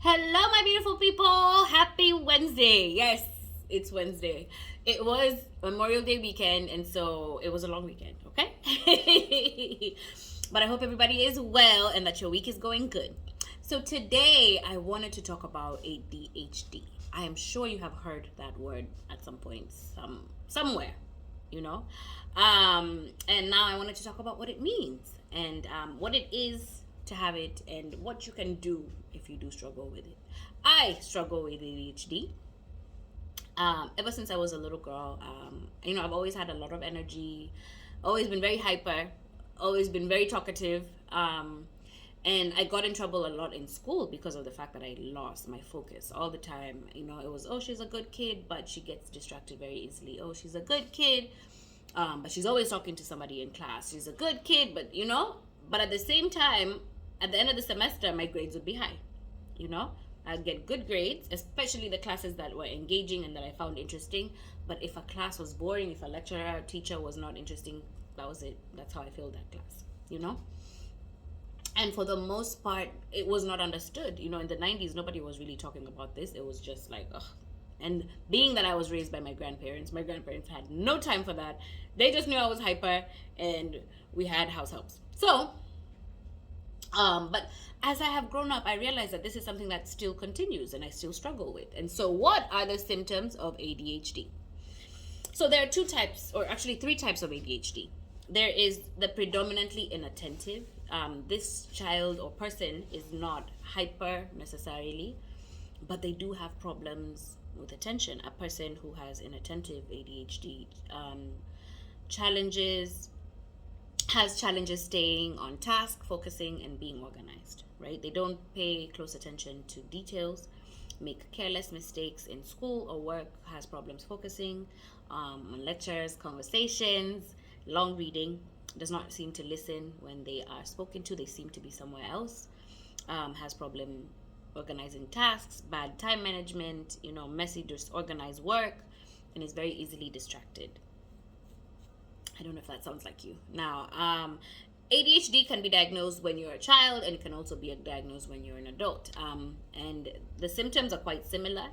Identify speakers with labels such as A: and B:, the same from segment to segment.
A: Hello, my beautiful people. Happy Wednesday. Yes, it's Wednesday. It was Memorial Day weekend, and so it was a long weekend, okay? But I hope everybody is well and that your week is going good. So today I wanted to talk about ADHD. I am sure you have heard that word at some point, somewhere, you know. And now I wanted to talk about what it means and what it is to have it and what you can do if you do struggle with it. I struggle with ADHD. Ever since I was a little girl, I've always had a lot of energy, always been very hyper, always been very talkative. And I got in trouble a lot in school because of the fact that I lost my focus all the time. It was, oh, she's a good kid, but she gets distracted very easily. Oh, she's a good kid, but she's always talking to somebody in class. She's a good kid, but at the same time, at the end of the semester, my grades would be high. I'd get good grades, especially the classes that were engaging and that I found interesting. But if a class was boring, if a lecturer or teacher was not interesting, that was it. That's how I failed that class. And for the most part, it was not understood. In the 90s, nobody was really talking about this. It was just like, ugh. And being that I was raised by my grandparents had no time for that. They just knew I was hyper, and we had house helps. So, but as I have grown up, I realized that this is something that still continues and I still struggle with. And so, what are the symptoms of ADHD? So, there are two types, or actually three types of ADHD. There is the predominantly inattentive. This child or person is not hyper necessarily, but they do have problems with attention. A person who has inattentive ADHD has challenges staying on task, focusing, and being organized, right? They don't pay close attention to details, make careless mistakes in school or work, has problems focusing on lectures, conversations, long reading, does not seem to listen when they are spoken to. They seem to be somewhere else, has problem organizing tasks, bad time management, messy, disorganized work, and is very easily distracted. I don't know if that sounds like you. Now, ADHD can be diagnosed when you're a child, and it can also be diagnosed when you're an adult. And the symptoms are quite similar.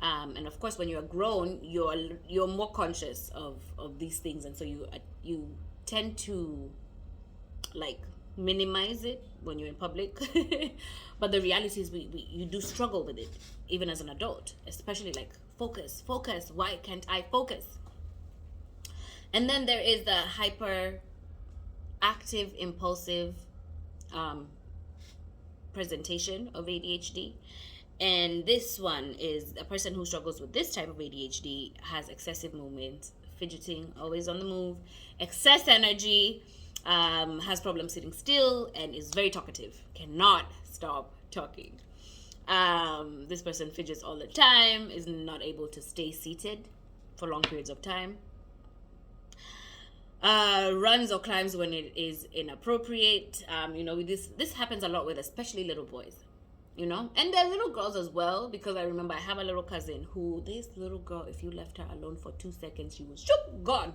A: And of course, when you're grown, you're more conscious of these things, and so you tend to like minimize it when you're in public. But the reality is, you do struggle with it even as an adult, especially like focus. Why can't I focus? And then there is the hyper active impulsive presentation of ADHD. And this one is a person who struggles with this type of ADHD has excessive movement, fidgeting, always on the move, excess energy, has problems sitting still, and is very talkative, cannot stop talking. This person fidgets all the time, is not able to stay seated for long periods of time, runs or climbs when it is inappropriate. This happens a lot with especially little boys. And there are little girls as well, because I remember I have a little cousin who, this little girl, if you left her alone for 2 seconds, she was gone.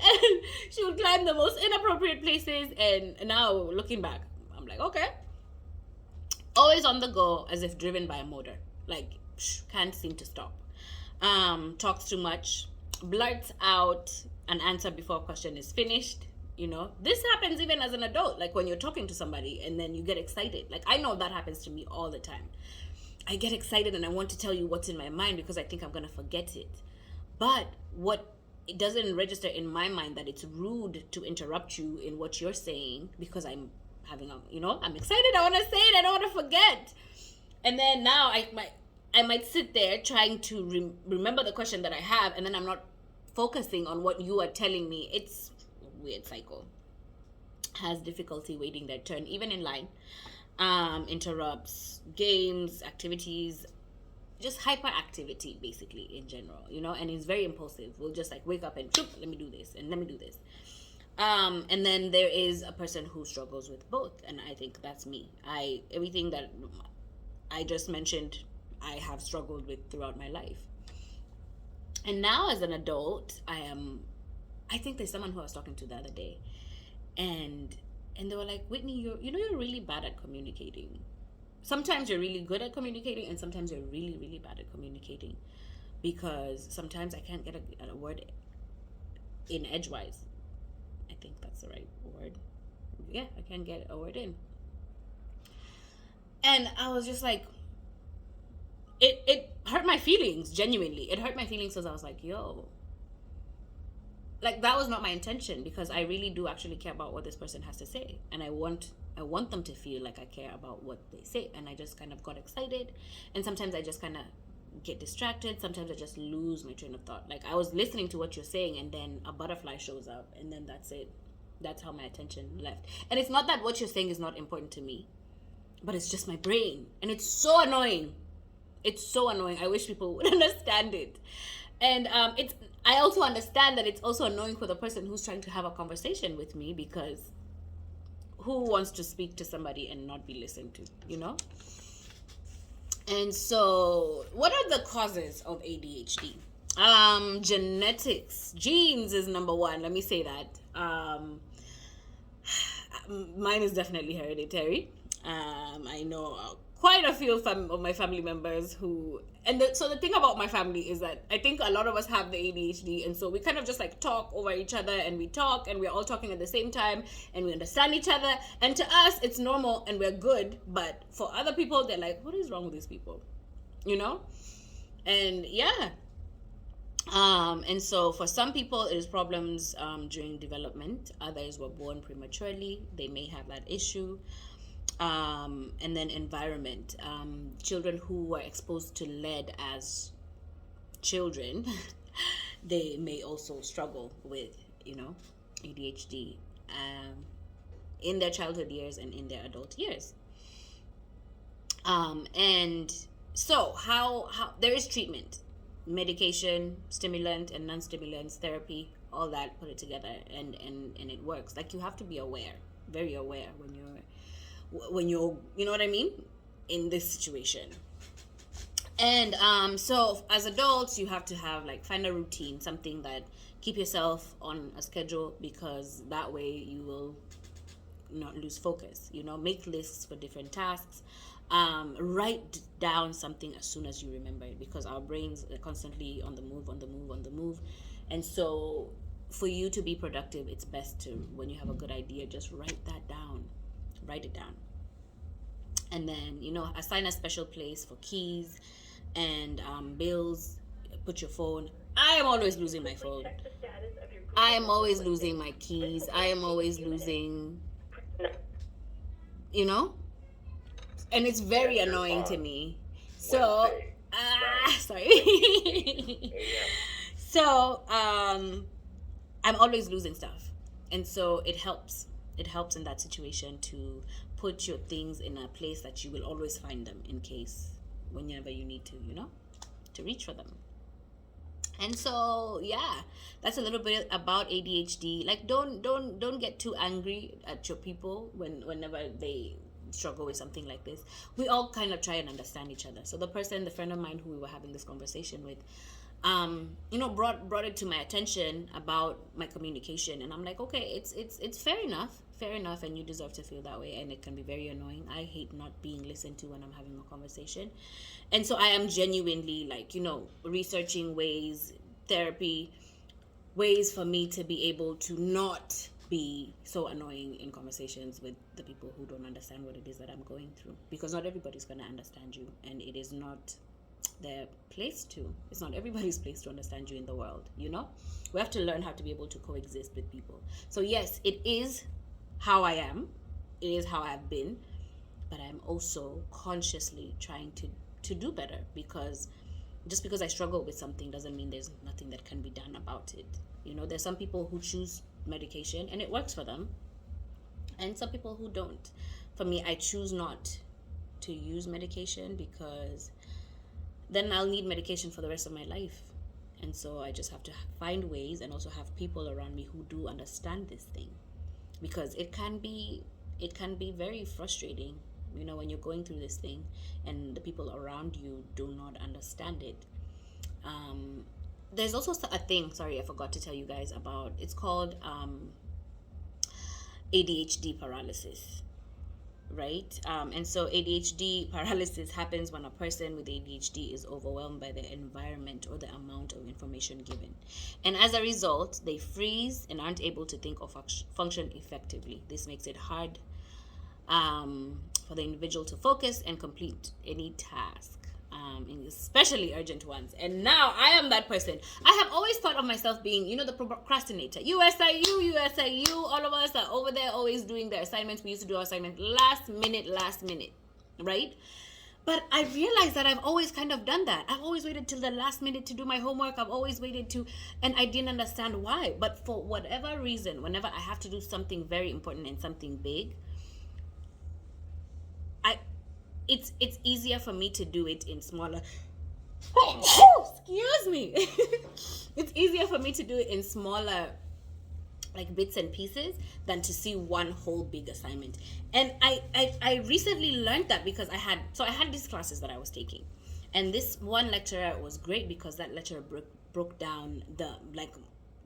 A: And she would climb the most inappropriate places. And now looking back, I'm like, okay, always on the go, as if driven by a motor, like can't seem to stop. Talks too much, blurts out an answer before a question is finished. This happens even as an adult, like when you're talking to somebody and then you get excited. Like, I know that happens to me all the time. I get excited and I want to tell you what's in my mind because I think I'm going to forget it. But it doesn't register in my mind that it's rude to interrupt you in what you're saying because I'm having I'm excited. I want to say it. I don't want to forget. And then now I might sit there trying to remember the question that I have, and then I'm not focusing on what you are telling me. It's weird cycle. Has difficulty waiting their turn even in line, interrupts games, activities, just hyperactivity basically in general, and is very impulsive. Will just like wake up and let me do this and let me do this. And then there is a person who struggles with both, and I think that's me. Everything that I just mentioned, I have struggled with throughout my life. And now as an adult, I think there's someone who I was talking to the other day, and they were like, Whitney, you're really bad at communicating. sometimes you're really good at communicating and sometimes you're really, really bad at communicating, because sometimes I can't get a word in edgewise. I think that's the right word. Yeah, I can't get a word in. And I was just like, it hurt my feelings, genuinely. It hurt my feelings because I was like, yo, like that was not my intention, because I really do actually care about what this person has to say, and I want them to feel like I care about what they say. And I just kind of got excited, and sometimes I just kind of get distracted. Sometimes I just lose my train of thought. Like I was listening to what you're saying, and then a butterfly shows up, and then that's it. That's how my attention left. And it's not that what you're saying is not important to me, but it's just my brain, and it's so annoying. It's so annoying. I wish people would understand it. And I also understand that it's also annoying for the person who's trying to have a conversation with me, because who wants to speak to somebody and not be listened to, you know? And so, what are the causes of ADHD? Genetics. Genes is number one. Let me say that. Mine is definitely hereditary. I know quite a few of my family members who, and so the thing about my family is that I think a lot of us have the ADHD, and so we kind of just like talk over each other, and we talk, and we're all talking at the same time, and we understand each other, and to us it's normal and we're good, but for other people they're like, what is wrong with these people, you know? And yeah. And so for some people it is problems during development. Others were born prematurely, they may have that issue. And then environment. Children who were exposed to lead as children, they may also struggle with, ADHD in their childhood years and in their adult years. And so how there is treatment, medication, stimulant and non-stimulants, therapy, all that, put it together, and it works. Like, you have to be aware, very aware when you're you know what I mean, in this situation. And so as adults, you have to have find a routine, something that keep yourself on a schedule, because that way you will not lose focus. Make lists for different tasks. Write down something as soon as you remember it, because our brains are constantly on the move. And so for you to be productive, it's best to, when you have a good idea, just write it down. And then, assign a special place for keys and bills. Put your phone. I am always losing my phone. I am always losing my keys. I am always losing, and it's very annoying to me. So, sorry. So, I'm always losing stuff. And so it helps in that situation to put your things in a place that you will always find them, in case whenever you need to, to reach for them. And so yeah, that's a little bit about ADHD. Don't get too angry at your people whenever they struggle with something like this. We all kind of try and understand each other. So the friend of mine who we were having this conversation with, brought it to my attention about my communication, and I'm like, okay, it's fair enough, and you deserve to feel that way, and it can be very annoying. I hate not being listened to when I'm having a conversation, and so I am genuinely researching therapy ways for me to be able to not be so annoying in conversations with the people who don't understand what it is that I'm going through, because not everybody's going to understand you, and it is not their place to. It's not everybody's place to understand you in the world, We have to learn how to be able to coexist with people. So yes, it is how I am. It is how I've been. But I'm also consciously trying to do better, because just because I struggle with something doesn't mean there's nothing that can be done about it. There's some people who choose medication and it works for them, and some people who don't. For me, I choose not to use medication, because then I'll need medication for the rest of my life. And so I just have to find ways, and also have people around me who do understand this thing, because it can be very frustrating, when you're going through this thing and the people around you do not understand it. There's also a thing, sorry, I forgot to tell you guys about. It's called ADHD paralysis. right? And so ADHD paralysis happens when a person with ADHD is overwhelmed by the environment or the amount of information given. And as a result, they freeze and aren't able to think or function effectively. This makes it hard for the individual to focus and complete any task. Especially urgent ones. And now I am that person. I have always thought of myself being, the procrastinator. USIU, all of us are over there always doing their assignments. We used to do our assignments last minute, right? But I realized that I've always kind of done that. I've always waited till the last minute to do my homework. I've always waited and I didn't understand why. But for whatever reason, whenever I have to do something very important and something big, it's easier for me to do it in smaller excuse me it's easier for me to do it in smaller like bits and pieces than to see one whole big assignment. And I recently learned that because I had these classes that I was taking, and this one lecturer was great because that lecturer broke down the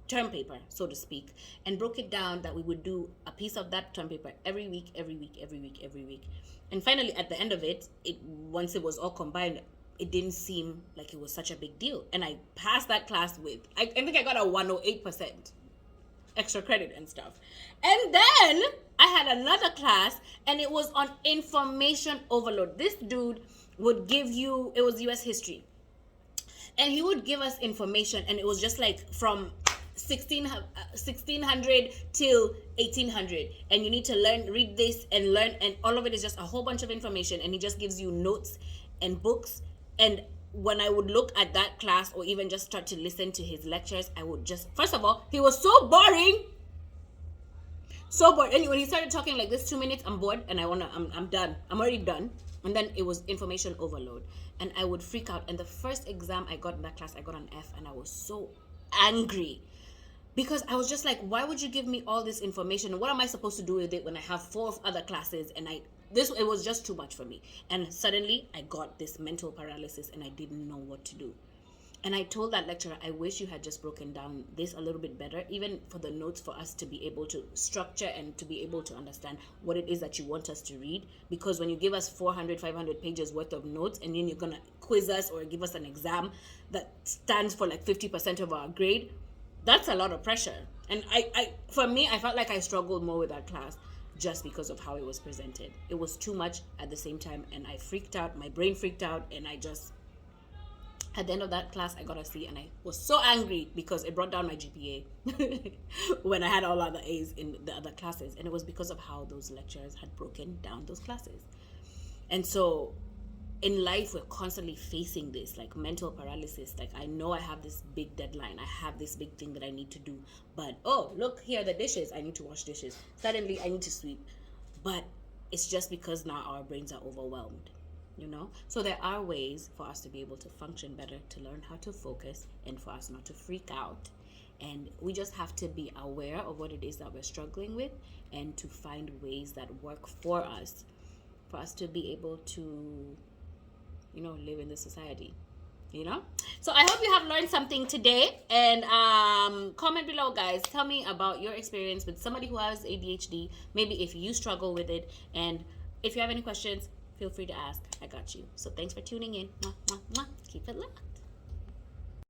A: term paper, so to speak, and broke it down that we would do a piece of that term paper every week. And finally, at the end of it, once it was all combined, it didn't seem like it was such a big deal. And I passed that class with, I think I got a 108% extra credit and stuff. And then I had another class, and it was on information overload. This dude would give you, it was US history, and he would give us information, and it was just like from 1600 till 1800, and you need to read this and learn, and all of it is just a whole bunch of information, and he just gives you notes and books. And when I would look at that class or even just start to listen to his lectures, I would just, first of all, he was so boring. And when he started talking like this 2 minutes, I'm bored and I'm done. I'm already done. And then it was information overload, and I would freak out. And the first exam I got in that class, I got an F, and I was so angry. Because I was just like, why would you give me all this information? What am I supposed to do with it when I have 4 other classes? And it was just too much for me. And suddenly I got this mental paralysis and I didn't know what to do. And I told that lecturer, I wish you had just broken down this a little bit better, even for the notes, for us to be able to structure and to be able to understand what it is that you want us to read. Because when you give us 400, 500 pages worth of notes, and then you're going to quiz us or give us an exam that stands for like 50% of our grade, that's a lot of pressure. And for me, I felt like I struggled more with that class just because of how it was presented. It was too much at the same time, and I freaked out. My brain freaked out, and at the end of that class, I got a C, and I was so angry because it brought down my GPA when I had all other A's in the other classes. And it was because of how those lecturers had broken down those classes. And so in life, we're constantly facing this, like mental paralysis. Like, I know I have this big deadline. I have this big thing that I need to do. But, oh, look, here are the dishes. I need to wash dishes. Suddenly, I need to sweep. But it's just because now our brains are overwhelmed, So there are ways for us to be able to function better, to learn how to focus, and for us not to freak out. And we just have to be aware of what it is that we're struggling with, and to find ways that work for us to be able to live in this society, So I hope you have learned something today. And comment below, guys. Tell me about your experience with somebody who has ADHD, maybe if you struggle with it. And if you have any questions, feel free to ask. I got you. So thanks for tuning in. Mwah, mwah, mwah. Keep it locked.